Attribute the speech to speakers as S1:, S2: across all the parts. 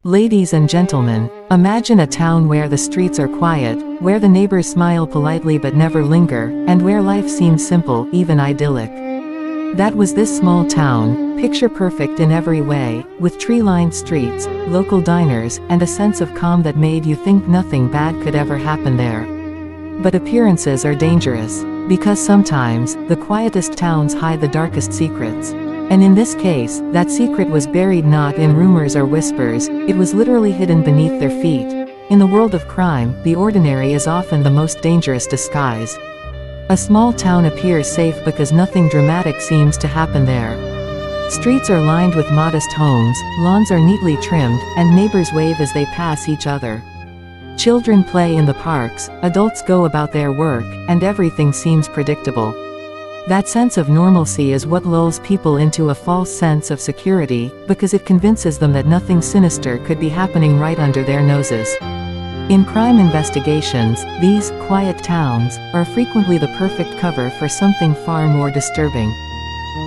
S1: Ladies and gentlemen, imagine a town where the streets are quiet, where the neighbors smile politely but never linger, and where life seems simple, even idyllic. That was this small town, picture perfect in every way, with tree-lined streets, local diners, and a sense of calm that made you think nothing bad could ever happen there. But appearances are dangerous, because sometimes, the quietest towns hide the darkest secrets. And in this case, that secret was buried not in rumors or whispers, it was literally hidden beneath their feet. In the world of crime, the ordinary is often the most dangerous disguise. A small town appears safe because nothing dramatic seems to happen there. Streets are lined with modest homes, lawns are neatly trimmed, and neighbors wave as they pass each other. Children play in the parks, adults go about their work, and everything seems predictable. That sense of normalcy is what lulls people into a false sense of security, because it convinces them that nothing sinister could be happening right under their noses. In crime investigations, these quiet towns are frequently the perfect cover for something far more disturbing.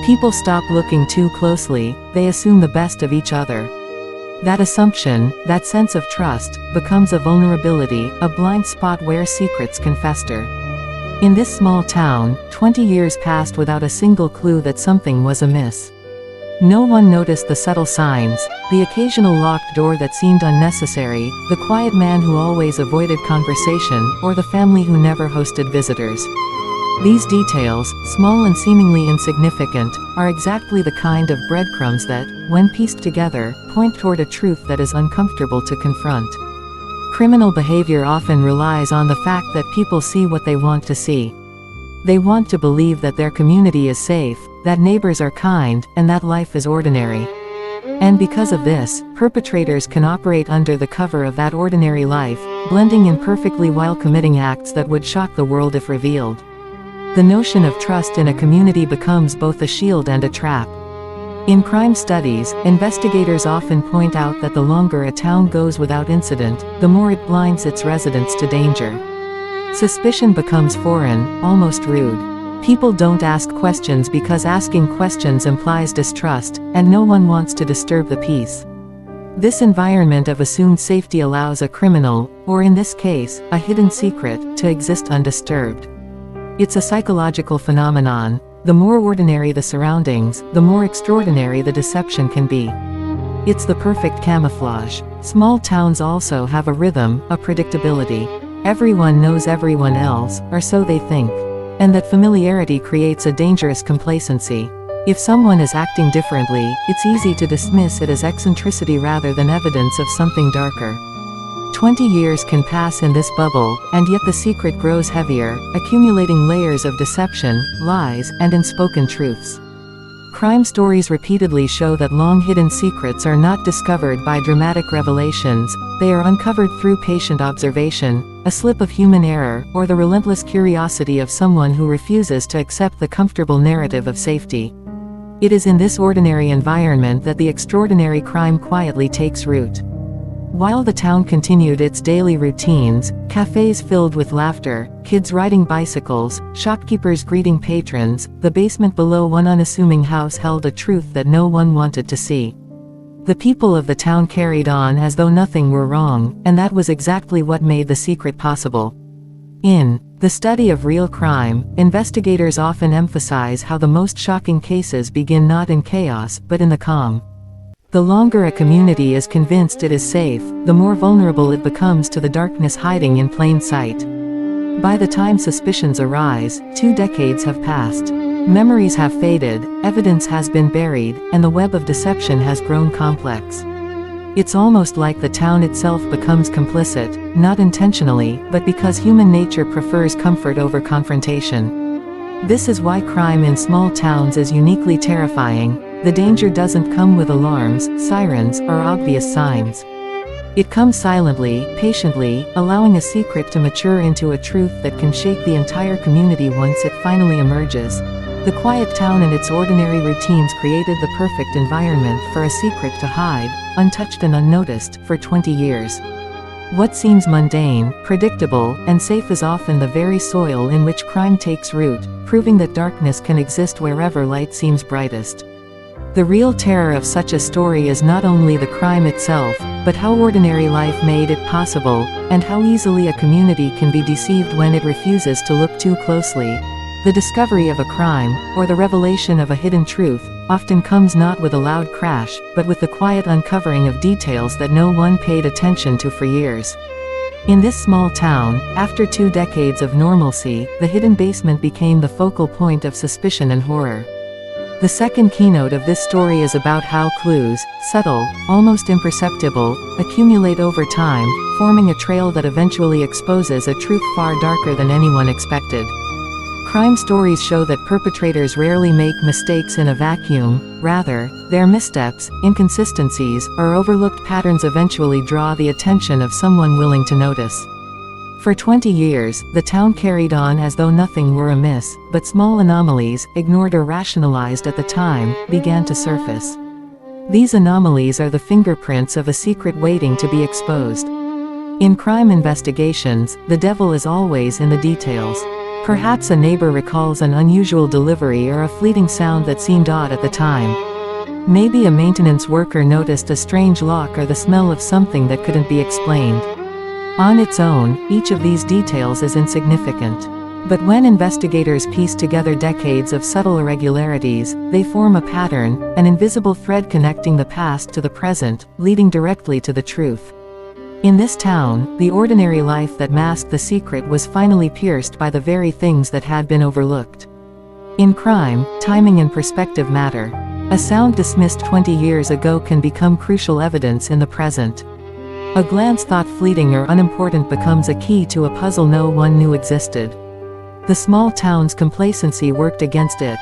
S1: People stop looking too closely, they assume the best of each other. That assumption, that sense of trust, becomes a vulnerability, a blind spot where secrets can fester. In this small town, 20 years passed without a single clue that something was amiss. No one noticed the subtle signs, the occasional locked door that seemed unnecessary, the quiet man who always avoided conversation, or the family who never hosted visitors. These details, small and seemingly insignificant, are exactly the kind of breadcrumbs that, when pieced together, point toward a truth that is uncomfortable to confront. Criminal behavior often relies on the fact that people see what they want to see. They want to believe that their community is safe, that neighbors are kind, and that life is ordinary. And because of this, perpetrators can operate under the cover of that ordinary life, blending in perfectly while committing acts that would shock the world if revealed. The notion of trust in a community becomes both a shield and a trap. In crime studies, investigators often point out that the longer a town goes without incident, the more it blinds its residents to danger. Suspicion becomes foreign, almost rude. People don't ask questions because asking questions implies distrust, and no one wants to disturb the peace. This environment of assumed safety allows a criminal, or in this case, a hidden secret, to exist undisturbed. It's a psychological phenomenon. The more ordinary the surroundings, the more extraordinary the deception can be. It's the perfect camouflage. Small towns also have a rhythm, a predictability. Everyone knows everyone else, or so they think. And that familiarity creates a dangerous complacency. If someone is acting differently, it's easy to dismiss it as eccentricity rather than evidence of something darker. 20 years can pass in this bubble, and yet the secret grows heavier, accumulating layers of deception, lies, and unspoken truths. Crime stories repeatedly show that long-hidden secrets are not discovered by dramatic revelations, they are uncovered through patient observation, a slip of human error, or the relentless curiosity of someone who refuses to accept the comfortable narrative of safety. It is in this ordinary environment that the extraordinary crime quietly takes root. While the town continued its daily routines, cafes filled with laughter, kids riding bicycles, shopkeepers greeting patrons, the basement below one unassuming house held a truth that no one wanted to see. The people of the town carried on as though nothing were wrong, and that was exactly what made the secret possible. In the study of real crime, investigators often emphasize how the most shocking cases begin not in chaos, but in the calm. The longer a community is convinced it is safe, the more vulnerable it becomes to the darkness hiding in plain sight. By the time suspicions arise, 2 decades have passed. Memories have faded, evidence has been buried, and the web of deception has grown complex. It's almost like the town itself becomes complicit, not intentionally, but because human nature prefers comfort over confrontation. This is why crime in small towns is uniquely terrifying. The danger doesn't come with alarms, sirens, or obvious signs. It comes silently, patiently, allowing a secret to mature into a truth that can shake the entire community once it finally emerges. The quiet town and its ordinary routines created the perfect environment for a secret to hide, untouched and unnoticed, for 20 years. What seems mundane, predictable, and safe is often the very soil in which crime takes root, proving that darkness can exist wherever light seems brightest. The real terror of such a story is not only the crime itself, but how ordinary life made it possible, and how easily a community can be deceived when it refuses to look too closely. The discovery of a crime, or the revelation of a hidden truth, often comes not with a loud crash, but with the quiet uncovering of details that no one paid attention to for years. In this small town, after 2 decades of normalcy, the hidden basement became the focal point of suspicion and horror. The second keynote of this story is about how clues, subtle, almost imperceptible, accumulate over time, forming a trail that eventually exposes a truth far darker than anyone expected. Crime stories show that perpetrators rarely make mistakes in a vacuum; rather, their missteps, inconsistencies, or overlooked patterns eventually draw the attention of someone willing to notice. For 20 years, the town carried on as though nothing were amiss, but small anomalies, ignored or rationalized at the time, began to surface. These anomalies are the fingerprints of a secret waiting to be exposed. In crime investigations, the devil is always in the details. Perhaps a neighbor recalls an unusual delivery or a fleeting sound that seemed odd at the time. Maybe a maintenance worker noticed a strange lock or the smell of something that couldn't be explained. On its own, each of these details is insignificant. But when investigators piece together decades of subtle irregularities, they form a pattern, an invisible thread connecting the past to the present, leading directly to the truth. In this town, the ordinary life that masked the secret was finally pierced by the very things that had been overlooked. In crime, timing and perspective matter. A sound dismissed 20 years ago can become crucial evidence in the present. A glance thought fleeting or unimportant becomes a key to a puzzle no one knew existed. The small town's complacency worked against it.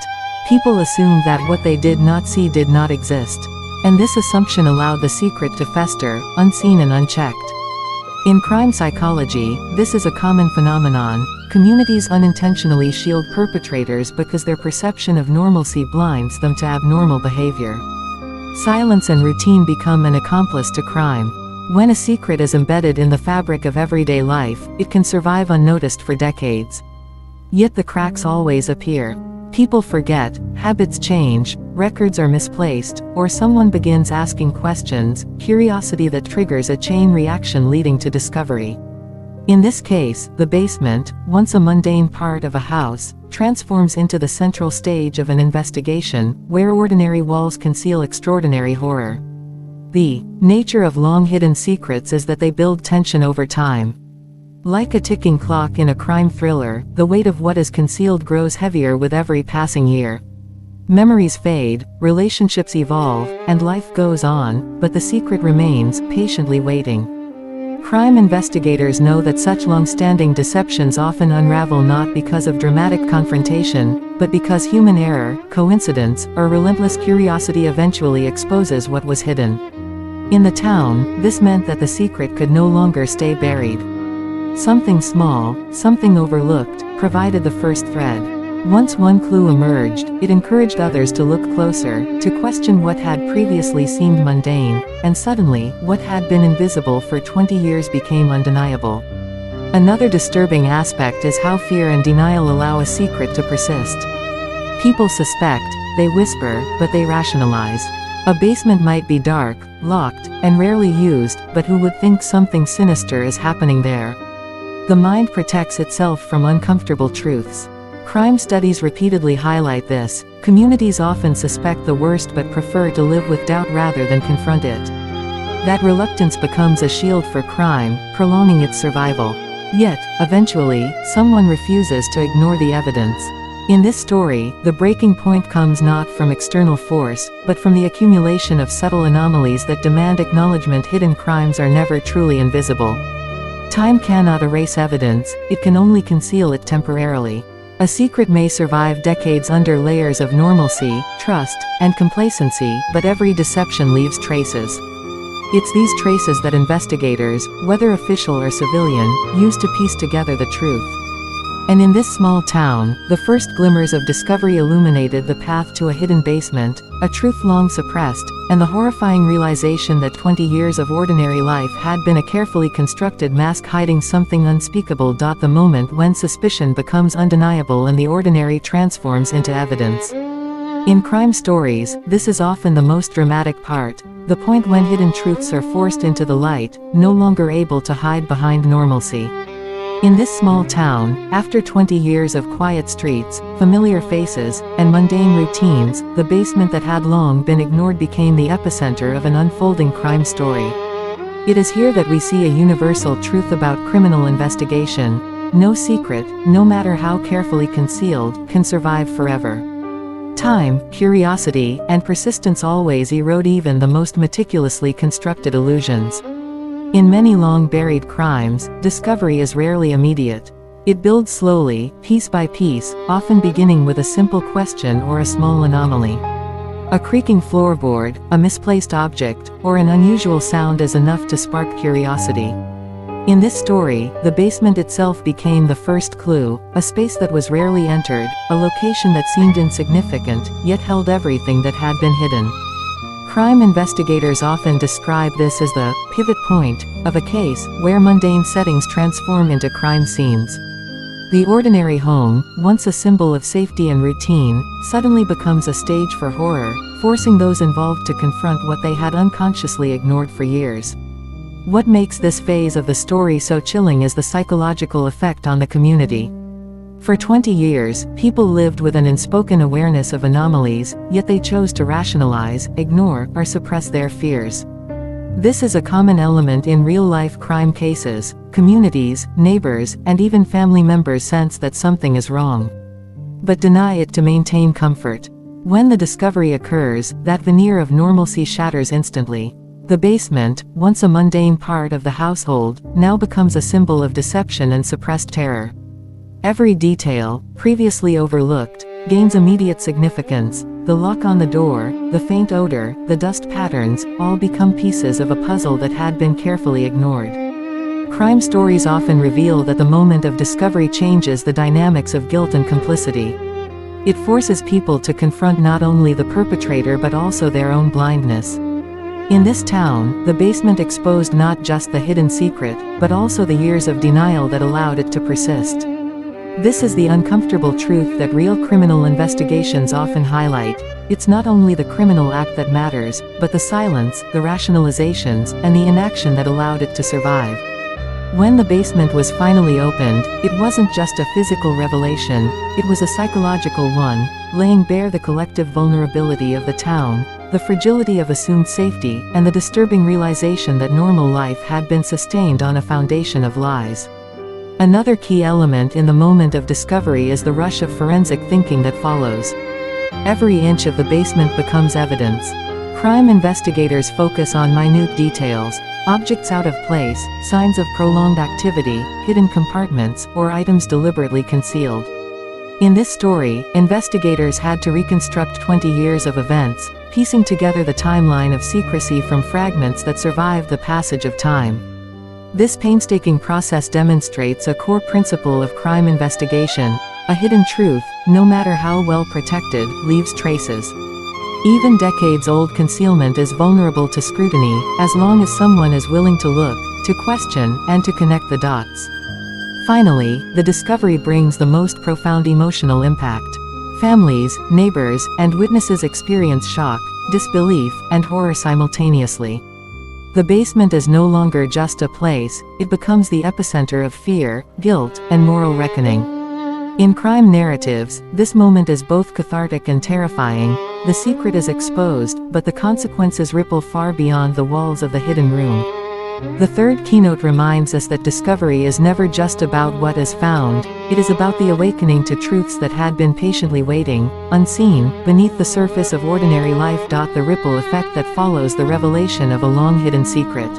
S1: People assumed that what they did not see did not exist. And this assumption allowed the secret to fester, unseen and unchecked. In crime psychology, this is a common phenomenon. Communities unintentionally shield perpetrators because their perception of normalcy blinds them to abnormal behavior. Silence and routine become an accomplice to crime. When a secret is embedded in the fabric of everyday life, it can survive unnoticed for decades. Yet the cracks always appear. People forget, habits change, records are misplaced, or someone begins asking questions, curiosity that triggers a chain reaction leading to discovery. In this case, the basement, once a mundane part of a house, transforms into the central stage of an investigation, where ordinary walls conceal extraordinary horror. The nature of long-hidden secrets is that they build tension over time. Like a ticking clock in a crime thriller, the weight of what is concealed grows heavier with every passing year. Memories fade, relationships evolve, and life goes on, but the secret remains, patiently waiting. Crime investigators know that such long-standing deceptions often unravel not because of dramatic confrontation, but because human error, coincidence, or relentless curiosity eventually exposes what was hidden. In the town, this meant that the secret could no longer stay buried. Something small, something overlooked, provided the first thread. Once one clue emerged, it encouraged others to look closer, to question what had previously seemed mundane, and suddenly, what had been invisible for 20 years became undeniable. Another disturbing aspect is how fear and denial allow a secret to persist. People suspect, they whisper, but they rationalize. A basement might be dark, locked, and rarely used, but who would think something sinister is happening there? The mind protects itself from uncomfortable truths. Crime studies repeatedly highlight this. Communities often suspect the worst but prefer to live with doubt rather than confront it. That reluctance becomes a shield for crime, prolonging its survival. Yet, eventually, someone refuses to ignore the evidence. In this story, the breaking point comes not from external force, but from the accumulation of subtle anomalies that demand acknowledgement. Hidden crimes are never truly invisible. Time cannot erase evidence, it can only conceal it temporarily. A secret may survive decades under layers of normalcy, trust, and complacency, but every deception leaves traces. It's these traces that investigators, whether official or civilian, use to piece together the truth. And in this small town, the first glimmers of discovery illuminated the path to a hidden basement, a truth long suppressed, and the horrifying realization that 20 years of ordinary life had been a carefully constructed mask hiding something unspeakable. The moment when suspicion becomes undeniable and the ordinary transforms into evidence. In crime stories, this is often the most dramatic part, the point when hidden truths are forced into the light, no longer able to hide behind normalcy. In this small town, after 20 years of quiet streets, familiar faces, and mundane routines, the basement that had long been ignored became the epicenter of an unfolding crime story. It is here that we see a universal truth about criminal investigation. No secret, no matter how carefully concealed, can survive forever. Time, curiosity, and persistence always erode even the most meticulously constructed illusions. In many long-buried crimes, discovery is rarely immediate. It builds slowly, piece by piece, often beginning with a simple question or a small anomaly. A creaking floorboard, a misplaced object, or an unusual sound is enough to spark curiosity. In this story, the basement itself became the first clue, a space that was rarely entered, a location that seemed insignificant, yet held everything that had been hidden. Crime investigators often describe this as the pivot point of a case, where mundane settings transform into crime scenes. The ordinary home, once a symbol of safety and routine, suddenly becomes a stage for horror, forcing those involved to confront what they had unconsciously ignored for years. What makes this phase of the story so chilling is the psychological effect on the community. For 20 years, people lived with an unspoken awareness of anomalies, yet they chose to rationalize, ignore, or suppress their fears. This is a common element in real-life crime cases. Communities, neighbors, and even family members sense that something is wrong, but deny it to maintain comfort. When the discovery occurs, that veneer of normalcy shatters instantly. The basement, once a mundane part of the household, now becomes a symbol of deception and suppressed terror. Every detail, previously overlooked, gains immediate significance. The lock on the door, the faint odor, the dust patterns, all become pieces of a puzzle that had been carefully ignored. Crime stories often reveal that the moment of discovery changes the dynamics of guilt and complicity. It forces people to confront not only the perpetrator but also their own blindness. In this town, the basement exposed not just the hidden secret, but also the years of denial that allowed it to persist. This is the uncomfortable truth that real criminal investigations often highlight. It's not only the criminal act that matters, but the silence, the rationalizations, and the inaction that allowed it to survive. When the basement was finally opened, it wasn't just a physical revelation, it was a psychological one, laying bare the collective vulnerability of the town, the fragility of assumed safety, and the disturbing realization that normal life had been sustained on a foundation of lies. Another key element in the moment of discovery is the rush of forensic thinking that follows. Every inch of the basement becomes evidence. Crime investigators focus on minute details, objects out of place, signs of prolonged activity, hidden compartments, or items deliberately concealed. In this story, investigators had to reconstruct 20 years of events, piecing together the timeline of secrecy from fragments that survived the passage of time. This painstaking process demonstrates a core principle of crime investigation: a hidden truth, no matter how well protected, leaves traces. Even decades-old concealment is vulnerable to scrutiny, as long as someone is willing to look, to question, and to connect the dots. Finally, the discovery brings the most profound emotional impact. Families, neighbors, and witnesses experience shock, disbelief, and horror simultaneously. The basement is no longer just a place, it becomes the epicenter of fear, guilt, and moral reckoning. In crime narratives, this moment is both cathartic and terrifying. The secret is exposed, but the consequences ripple far beyond the walls of the hidden room. The third keynote reminds us that discovery is never just about what is found, it is about the awakening to truths that had been patiently waiting, unseen, beneath the surface of ordinary life. The ripple effect that follows the revelation of a long-hidden secret.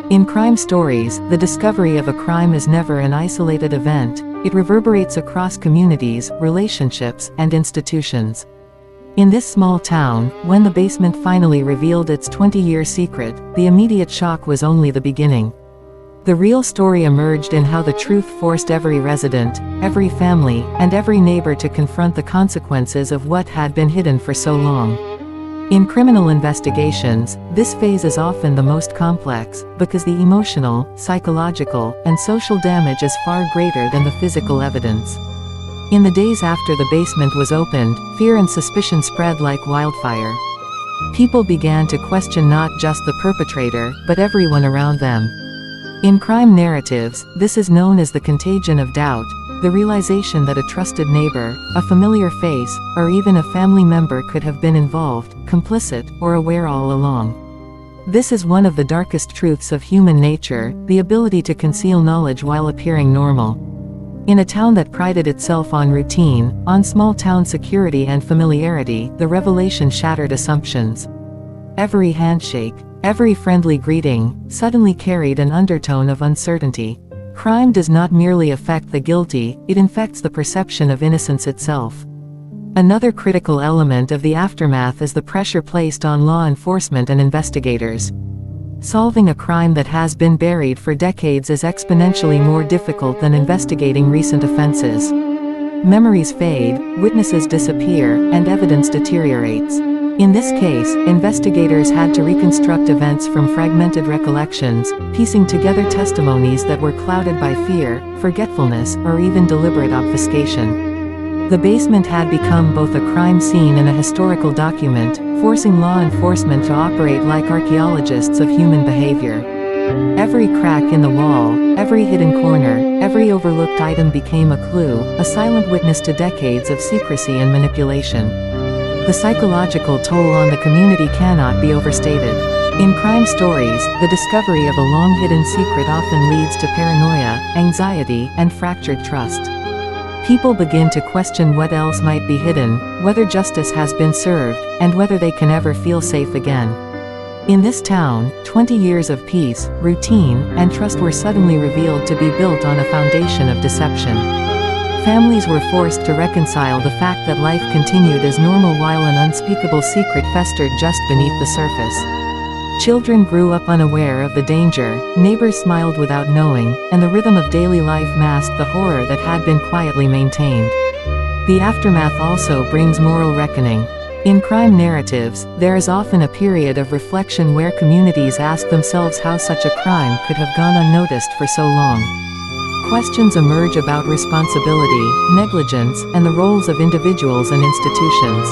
S1: In crime stories, the discovery of a crime is never an isolated event, it reverberates across communities, relationships, and institutions. In this small town, when the basement finally revealed its 20-year secret, the immediate shock was only the beginning. The real story emerged in how the truth forced every resident, every family, and every neighbor to confront the consequences of what had been hidden for so long. In criminal investigations, this phase is often the most complex, because the emotional, psychological, and social damage is far greater than the physical evidence. In the days after the basement was opened, fear and suspicion spread like wildfire. People began to question not just the perpetrator, but everyone around them. In crime narratives, this is known as the contagion of doubt, the realization that a trusted neighbor, a familiar face, or even a family member could have been involved, complicit, or aware all along. This is one of the darkest truths of human nature, the ability to conceal knowledge while appearing normal. In a town that prided itself on routine, on small-town security and familiarity, the revelation shattered assumptions. Every handshake, every friendly greeting, suddenly carried an undertone of uncertainty. Crime does not merely affect the guilty, it infects the perception of innocence itself. Another critical element of the aftermath is the pressure placed on law enforcement and investigators. Solving a crime that has been buried for decades is exponentially more difficult than investigating recent offenses. Memories fade, witnesses disappear, and evidence deteriorates. In this case, investigators had to reconstruct events from fragmented recollections, piecing together testimonies that were clouded by fear, forgetfulness, or even deliberate obfuscation. The basement had become both a crime scene and a historical document, forcing law enforcement to operate like archaeologists of human behavior. Every crack in the wall, every hidden corner, every overlooked item became a clue, a silent witness to decades of secrecy and manipulation. The psychological toll on the community cannot be overstated. In crime stories, the discovery of a long-hidden secret often leads to paranoia, anxiety, and fractured trust. People begin to question what else might be hidden, whether justice has been served, and whether they can ever feel safe again. In this town, 20 years of peace, routine, and trust were suddenly revealed to be built on a foundation of deception. Families were forced to reconcile the fact that life continued as normal while an unspeakable secret festered just beneath the surface. Children grew up unaware of the danger, neighbors smiled without knowing, and the rhythm of daily life masked the horror that had been quietly maintained. The aftermath also brings moral reckoning. In crime narratives, there is often a period of reflection where communities ask themselves how such a crime could have gone unnoticed for so long. Questions emerge about responsibility, negligence, and the roles of individuals and institutions.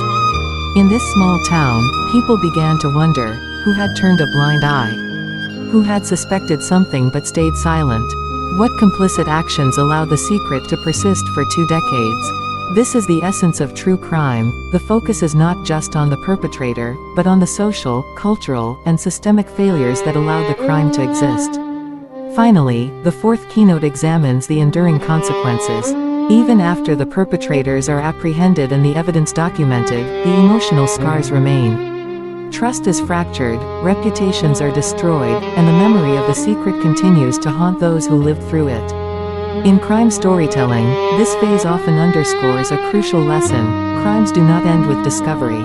S1: In this small town, people began to wonder, who had turned a blind eye? Who had suspected something but stayed silent? What complicit actions allowed the secret to persist for 2 decades? This is the essence of true crime. The focus is not just on the perpetrator, but on the social, cultural, and systemic failures that allowed the crime to exist. Finally, the 4th keynote examines the enduring consequences. Even after the perpetrators are apprehended and the evidence documented, the emotional scars remain. Trust is fractured, reputations are destroyed, and the memory of the secret continues to haunt those who lived through it. In crime storytelling, this phase often underscores a crucial lesson: crimes do not end with discovery.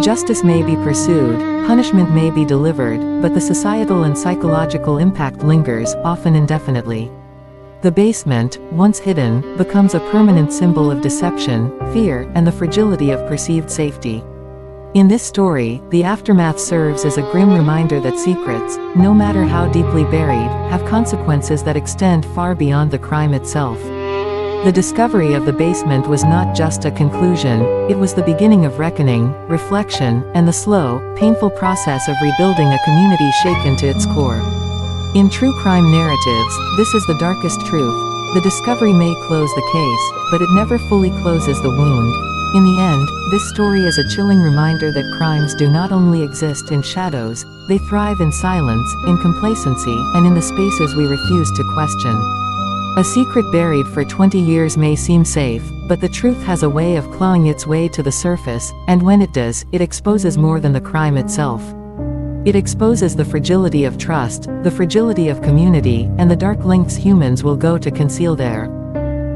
S1: Justice may be pursued, punishment may be delivered, but the societal and psychological impact lingers, often indefinitely. The basement, once hidden, becomes a permanent symbol of deception, fear, and the fragility of perceived safety. In this story, the aftermath serves as a grim reminder that secrets, no matter how deeply buried, have consequences that extend far beyond the crime itself. The discovery of the basement was not just a conclusion, it was the beginning of reckoning, reflection, and the slow, painful process of rebuilding a community shaken to its core. In true crime narratives, this is the darkest truth. The discovery may close the case, but it never fully closes the wound. In the end, this story is a chilling reminder that crimes do not only exist in shadows, they thrive in silence, in complacency, and in the spaces we refuse to question. A secret buried for 20 years may seem safe, but the truth has a way of clawing its way to the surface, and when it does, it exposes more than the crime itself. It exposes the fragility of trust, the fragility of community, and the dark lengths humans will go to conceal their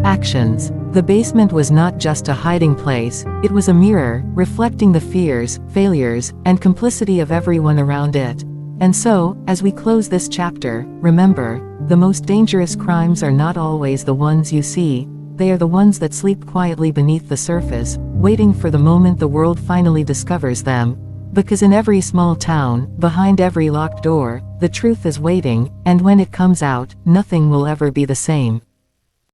S1: actions. The basement was not just a hiding place, it was a mirror, reflecting the fears, failures, and complicity of everyone around it. And so, as we close this chapter, remember, the most dangerous crimes are not always the ones you see, they are the ones that sleep quietly beneath the surface, waiting for the moment the world finally discovers them. Because in every small town, behind every locked door, the truth is waiting, and when it comes out, nothing will ever be the same.